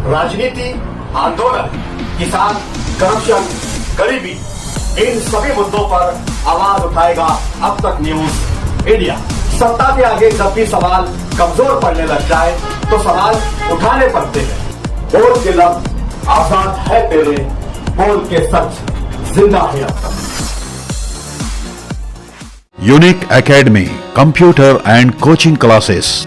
राजनीति, आंदोलन, किसान, करप्शन, गरीबी, इन सभी मुद्दों पर आवाज उठाएगा अब तक न्यूज इंडिया। सत्ता के आगे जब भी सवाल कमजोर पड़ने लग जाए तो सवाल उठाने पड़ते हैं। बोल के लफ्ज आजाद है तेरे, बोल के सच जिंदा है अब तक। Unique academy computer and coaching classes,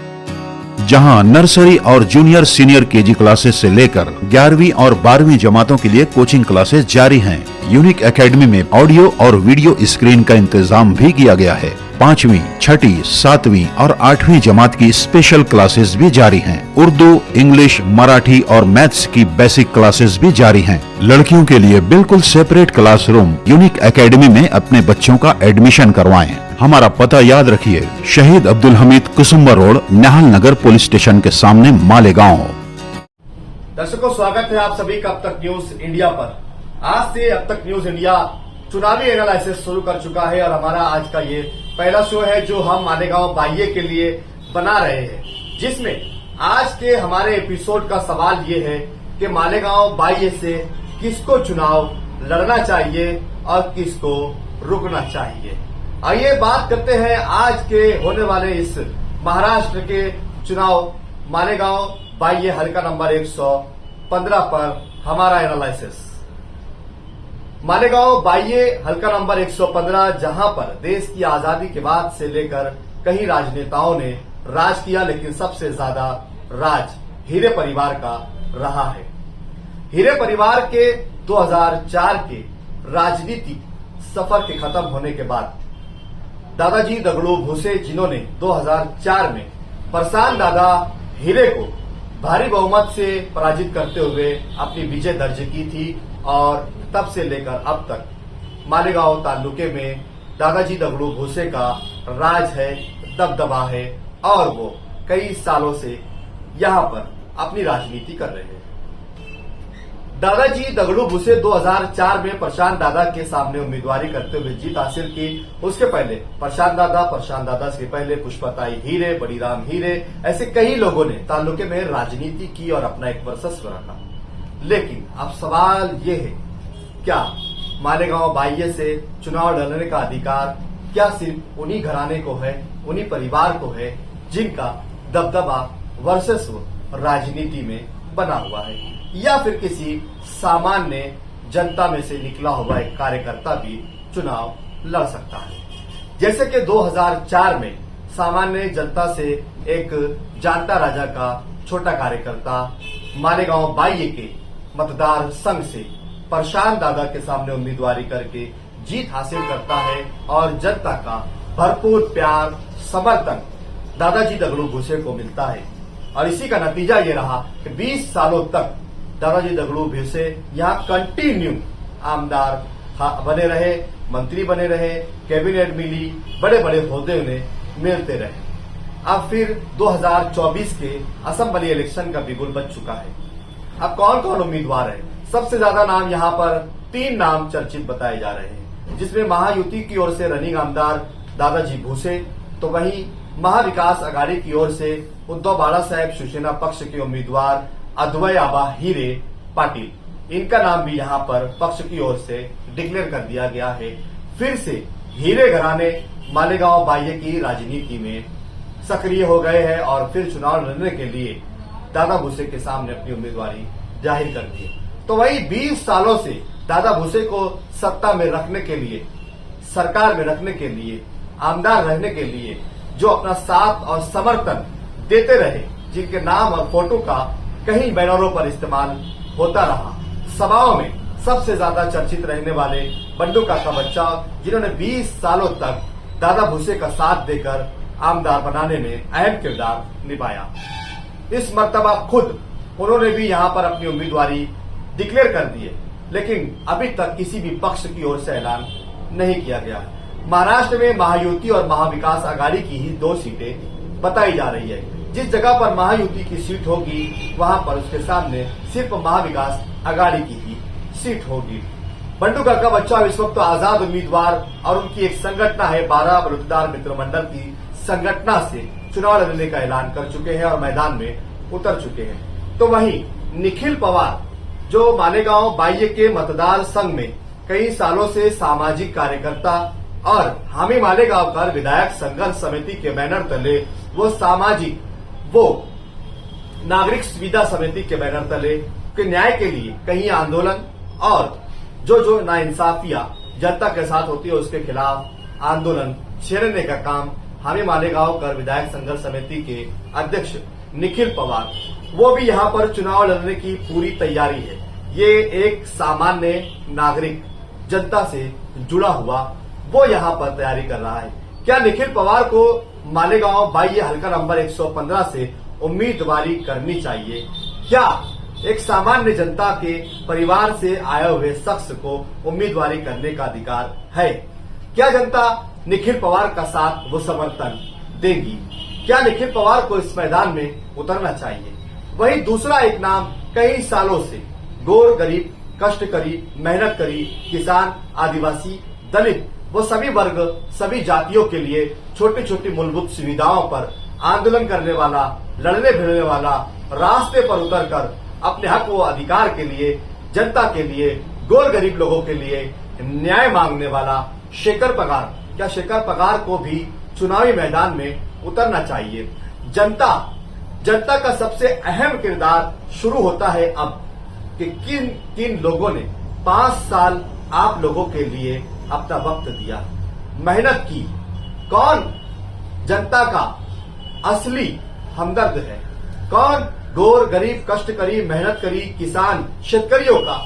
जहां नर्सरी और जूनियर सीनियर केजी क्लासेस से लेकर 11वीं और 12वीं जमातों के लिए कोचिंग क्लासेस जारी हैं। यूनिक एकेडमी में ऑडियो और वीडियो स्क्रीन का इंतजाम भी किया गया है। 5वीं, 6ठी, 7वीं और 8वीं जमात की स्पेशल क्लासेस भी जारी हैं। उर्दू, इंग्लिश, मराठी और मैथ्स की बेसिक क्लासेस भी जारी हैं। लड़कियों के लिए बिल्कुल सेपरेट क्लासरूम। यूनिक एकेडमी में अपने बच्चों का एडमिशन करवाएं। हमारा पता याद रखिए, शहीद अब्दुल हमीद कुसुम्बा रोड, निहाल नगर पुलिस स्टेशन के सामने, मालेगांव। दर्शकों, स्वागत है आप सभी का अब तक न्यूज इंडिया पर। आज से अब तक न्यूज इंडिया चुनावी एनालिसिस शुरू कर चुका है और हमारा आज का ये पहला शो है जो हम मालेगांव बाह्य के लिए बना रहे हैं, जिसमें आज के हमारे एपिसोड का सवाल ये है कि मालेगांव बाह्य से किसको चुनाव लड़ना चाहिए और किसको रुकना चाहिए। आइए बात करते हैं आज के होने वाले इस महाराष्ट्र के चुनाव मालेगांव बाह्य हल्का नंबर 115 पर हमारा एनालिसिस। मालेगांव बाह्य हल्का नंबर 115, जहां पर देश की आजादी के बाद से लेकर कई राजनेताओं ने राज किया, लेकिन सबसे ज्यादा राज हीरे परिवार का रहा है। हीरे परिवार के 2004 के राजनीतिक सफर के खत्म होने के बाद दादाजी दगड़ू भुसे, जिन्होंने 2004 में प्रशांत दादा हीरे को भारी बहुमत से पराजित करते हुए अपनी विजय दर्ज की थी, और तब से लेकर अब तक मालेगांव तालुके में दादाजी दगड़ू भुसे का राज है, दबदबा है और वो कई सालों से यहां पर अपनी राजनीति कर रहे हैं। दादाजी दगड़ू भुसे 2004 में प्रशांत दादा के सामने उम्मीदवारी करते हुए जीत हासिल की। उसके पहले प्रशांत दादा से पहले पुष्पताई हीरे, बड़ीराम हीरे, ऐसे कई लोगों ने तालुके में राजनीति की और अपना एक वर्चस्व रखा। लेकिन अब सवाल ये है, क्या मालेगांव बाह्य से चुनाव लड़ने का अधिकार क्या सिर्फ उन्हीं घराने को है, उन्हीं परिवार को है जिनका दबदबा वर्चस्व राजनीति में बना हुआ है, या फिर किसी सामान्य जनता में से निकला हुआ एक कार्यकर्ता भी चुनाव लड़ सकता है। जैसे कि 2004 में सामान्य जनता से एक जानता राजा का छोटा कार्यकर्ता मालेगांव बाह्य के मतदार संघ से प्रशांत दादा के सामने उम्मीदवारी करके जीत हासिल करता है और जनता का भरपूर प्यार, समर्थन दादाजी दगड़ू भुसे को मिलता है। और इसी का नतीजा ये रहा कि 20 सालों तक दादाजी दगड़ू भुसे यहाँ कंटिन्यू आमदार बने रहे, मंत्री बने रहे, कैबिनेट मिली, बड़े बड़े ओहदे उन्हें मिलते रहे। अब फिर 2024 के असेंबली इलेक्शन का बिगुल बज चुका है। अब कौन कौन उम्मीदवार है? सबसे ज्यादा नाम यहाँ पर 3 नाम चर्चित बताए जा रहे हैं, जिसमें महायुति की ओर से रनिंग आमदार दादाजी भुसे, तो वहीं महाविकास आघाड़ी की ओर से उद्धव बाला साहेब शिवसेना पक्ष के उम्मीदवार अद्वय आबा हीरे पाटिल, इनका नाम भी यहाँ पर पक्ष की ओर से डिक्लेयर कर दिया गया है। फिर से हीरे घराने मालेगांव बाह्य की राजनीति में सक्रिय हो गए हैं और फिर चुनाव लड़ने के लिए दादा भुसे के सामने अपनी उम्मीदवारी जाहिर कर दी। तो वही 20 सालों से दादा भुसे को सत्ता में रखने के लिए, सरकार में रखने के लिए, आमदार रहने के लिए जो अपना साथ और समर्थन देते रहे, जिनके नाम और फोटो का कहीं बैनरों पर इस्तेमाल होता रहा। सभाओं में सबसे ज्यादा चर्चित रहने वाले बंडू काका बच्चा, जिन्होंने 20 सालों तक दादा भुसे का साथ देकर आमदार बनाने में अहम किरदार निभाया। इस मर्तबा खुद उन्होंने भी यहाँ पर अपनी उम्मीदवारी डिक्लेयर कर दी है, लेकिन अभी तक किसी भी पक्ष की ओर से ऐलान नहीं किया गया है। महाराष्ट्र में महायुति और महाविकास आघाड़ी की ही 2 सीटें बताई जा रही है। जिस जगह पर महायुति की सीट होगी वहां पर उसके सामने सिर्फ महाविकास आघाड़ी की ही सीट होगी। बंडू काका बच्चा इस वक्त आजाद उम्मीदवार और उनकी एक संगठन है 12 बलुतेदार मित्र मंडल की संगठन से चुनाव लड़ने का ऐलान कर चुके हैं और मैदान में उतर चुके हैं। तो वहीं निखिल पवार जो मालेगांव बाह्य के मतदार संघ में कई सालों से सामाजिक कार्यकर्ता और हामी मालेगांव कर विधायक संघर्ष समिति के बैनर तले वो नागरिक सुविधा समिति के बैनर तले के न्याय के लिए कहीं आंदोलन और जो नाइंसाफियां जनता के साथ होती है उसके खिलाफ आंदोलन छेड़ने का काम हामी मालेगांव कर विधायक संघर्ष समिति के अध्यक्ष निखिल पवार वो भी यहाँ पर चुनाव लड़ने की पूरी तैयारी है। ये एक सामान्य नागरिक जनता से जुड़ा हुआ वो यहाँ पर तैयारी कर रहा है। क्या निखिल पवार को मालेगांव बाह्य हल्का नंबर 115 से उम्मीदवारी करनी चाहिए? क्या एक सामान्य जनता के परिवार से आए हुए शख्स को उम्मीदवारी करने का अधिकार है? क्या जनता निखिल पवार का साथ वो समर्थन देगी? क्या निखिल पवार को इस मैदान में उतरना चाहिए? वहीं दूसरा एक नाम कई सालों से गोर गरीब कष्टकरी मेहनत करी किसान आदिवासी दलित वो सभी वर्ग सभी जातियों के लिए छोटी छोटी मूलभूत सुविधाओं पर आंदोलन करने वाला लड़ने भिड़ने वाला रास्ते पर उतरकर अपने हक व अधिकार के लिए जनता के लिए गोर गरीब लोगों के लिए न्याय मांगने वाला शेखर पगार, क्या शेखर पगार को भी चुनावी मैदान में उतरना चाहिए? जनता का सबसे अहम किरदार शुरू होता है अब कि किन लोगों ने 5 साल आप लोगों के लिए अपना वक्त दिया, मेहनत की। कौन जनता का असली हमदर्द है? कौन गोर गरीब कष्टकरी मेहनत करी किसान शेतकरियों का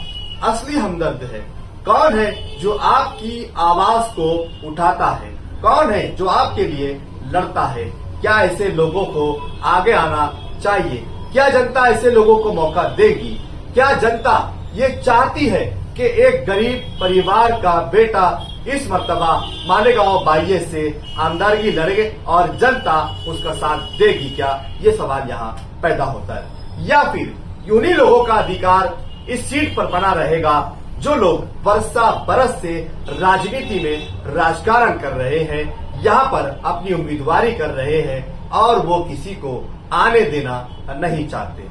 असली हमदर्द है? कौन है जो आपकी आवाज को उठाता है? कौन है जो आपके लिए लड़ता है? क्या ऐसे लोगों को आगे आना चाहिए? क्या जनता ऐसे लोगों को मौका देगी? क्या जनता ये चाहती है कि एक गरीब परिवार का बेटा इस मर्तबा मालेगांव बाह्य से आमदारगी लड़े और जनता उसका साथ देगी? क्या ये सवाल यहाँ पैदा होता है। या फिर उन्हीं लोगों का अधिकार इस सीट पर बना रहेगा जो लोग वर्षा बरस से राजनीति में राजकारण कर रहे हैं, यहाँ पर अपनी उम्मीदवारी कर रहे हैं और वो किसी को आने देना नहीं चाहते।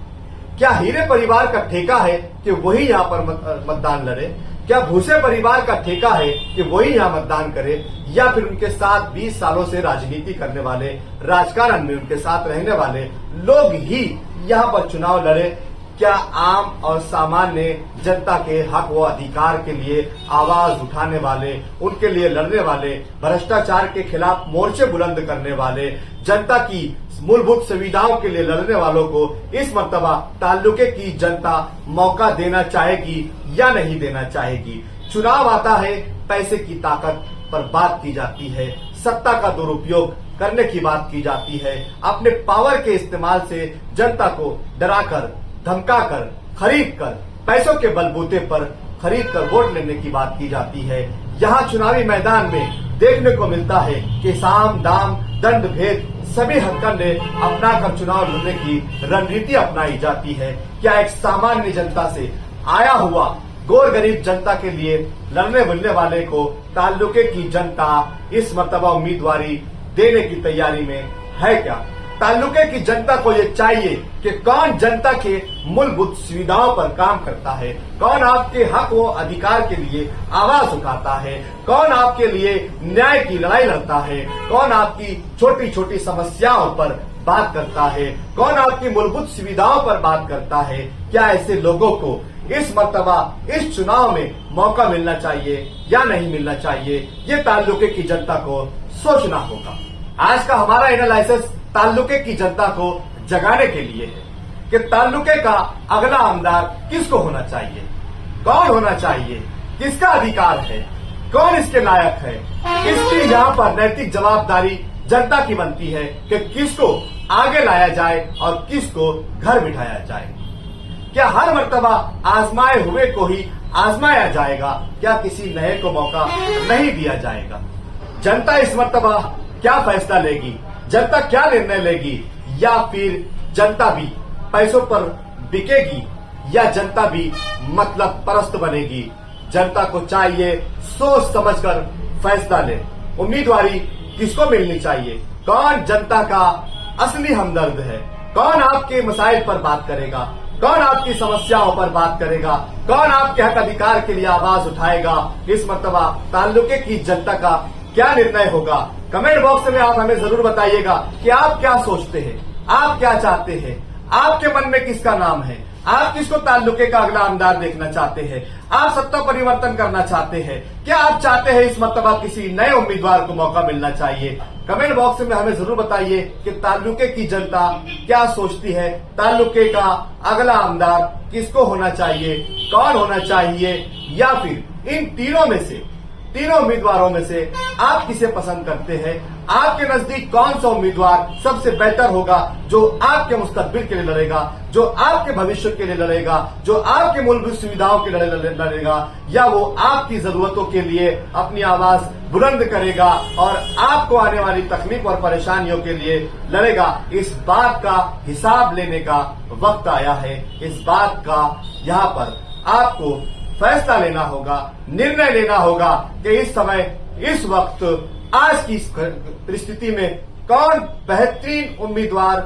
क्या हीरे परिवार का ठेका है कि वही यहाँ पर मतदान लड़े? क्या भूसे परिवार का ठेका है कि वही यहाँ मतदान करे? या फिर उनके साथ 20 सालों से राजनीति करने वाले राजकारण में उनके साथ रहने वाले लोग ही यहाँ पर चुनाव लड़े? क्या आम और सामान्य जनता के हक व अधिकार के लिए आवाज उठाने वाले, उनके लिए लड़ने वाले, भ्रष्टाचार के खिलाफ मोर्चे बुलंद करने वाले, जनता की मूलभूत सुविधाओं के लिए लड़ने वालों को इस मर्तबा ताल्लुके की जनता मौका देना चाहेगी या नहीं देना चाहेगी? चुनाव आता है, पैसे की ताकत पर बात की जाती है, सत्ता का दुरुपयोग करने की बात की जाती है, अपने पावर के इस्तेमाल से जनता को डराकर धमकाकर खरीदकर पैसों के बलबूते पर खरीदकर वोट लेने की बात की जाती है। यहाँ चुनावी मैदान में देखने को मिलता है कि साम दाम दंड भेद सभी हथकंडे अपनाकर चुनाव लड़ने की रणनीति अपनाई जाती है। क्या एक सामान्य जनता से आया हुआ गोर गरीब जनता के लिए लड़ने मिलने वाले को ताल्लुके की जनता इस मर्तबा उम्मीदवारी देने की तैयारी में है? क्या ताल्लुके की जनता को ये चाहिए कि कौन जनता के मूलभूत सुविधाओं पर काम करता है, कौन आपके हक व अधिकार के लिए आवाज उठाता है, कौन आपके लिए न्याय की लड़ाई लड़ता है, कौन आपकी छोटी छोटी समस्याओं पर बात करता है, कौन आपकी मूलभूत सुविधाओं पर बात करता है? क्या ऐसे लोगों को इस मर्तबा इस चुनाव में मौका मिलना चाहिए या नहीं मिलना चाहिए? ये ताल्लुके की जनता को सोचना होगा। आज का हमारा एनालिसिस ताल्लुके की जनता को जगाने के लिए है कि ताल्लुके का अगला आमदार किसको होना चाहिए, कौन होना चाहिए, किसका अधिकार है, कौन इसके लायक है। इसकी यहाँ पर नैतिक जवाबदारी जनता की बनती है कि किसको आगे लाया जाए और किसको घर बिठाया जाए। क्या हर मर्तबा आजमाए हुए को ही आजमाया जाएगा? क्या किसी नए को मौका नहीं दिया जाएगा? जनता इस मर्तबा क्या फैसला लेगी? जनता क्या निर्णय लेगी? या फिर जनता भी पैसों पर बिकेगी या जनता भी मतलब परस्त बनेगी? जनता को चाहिए सोच समझकर फैसला ले। उम्मीदवारी किसको मिलनी चाहिए? कौन जनता का असली हमदर्द है? कौन आपके मसाइल पर बात करेगा? कौन आपकी समस्याओं पर बात करेगा, कौन आपके हक अधिकार के लिए आवाज उठाएगा। इस मर्तबा ताल्लुके की जनता का क्या निर्णय होगा, कमेंट बॉक्स में आप हमें जरूर बताइएगा कि आप क्या सोचते हैं, आप क्या चाहते हैं, आपके मन में किसका नाम है, आप किसको ताल्लुके का अगला आमदार देखना चाहते हैं, आप सत्ता परिवर्तन करना चाहते हैं, क्या आप चाहते हैं इस मर्तबा किसी नए उम्मीदवार को मौका मिलना चाहिए। कमेंट बॉक्स में हमें जरूर बताइए कि ताल्लुके की जनता क्या सोचती है, ताल्लुके का अगला आमदार किसको होना चाहिए, कौन होना चाहिए, या फिर इन तीनों उम्मीदवारों में से आप किसे पसंद करते हैं। आपके नजदीक कौन सा उम्मीदवार सबसे बेहतर होगा, जो आपके मुस्तकबिल के लिए लड़ेगा, जो आपके भविष्य के लिए लड़ेगा, जो आपके मूलभूत सुविधाओं के लिए लड़ेगा, या वो आपकी जरूरतों के लिए अपनी आवाज बुलंद करेगा और आपको आने वाली तकलीफ और परेशानियों के लिए लड़ेगा। इस बात का हिसाब लेने का वक्त आया है। इस बात का यहाँ पर आपको फैसला लेना होगा, निर्णय लेना होगा कि इस समय, इस वक्त, आज की परिस्थिति में कौन बेहतरीन उम्मीदवार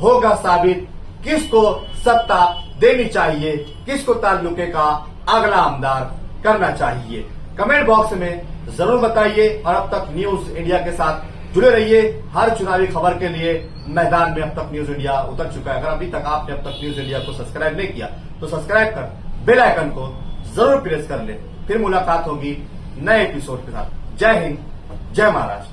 होगा साबित, किसको सत्ता देनी चाहिए, किसको ताल्लुके का अगला आमदार करना चाहिए। कमेंट बॉक्स में जरूर बताइए और अब तक न्यूज इंडिया के साथ जुड़े रहिए। हर चुनावी खबर के लिए मैदान में अब तक न्यूज इंडिया उतर चुका है। अगर अभी तक आपने अब तक न्यूज इंडिया को सब्सक्राइब नहीं किया तो सब्सक्राइब कर बेल आइकन को जरूर प्रेस कर ले। फिर मुलाकात होगी नए एपिसोड के साथ। जय हिंद, जय महाराष्ट्र।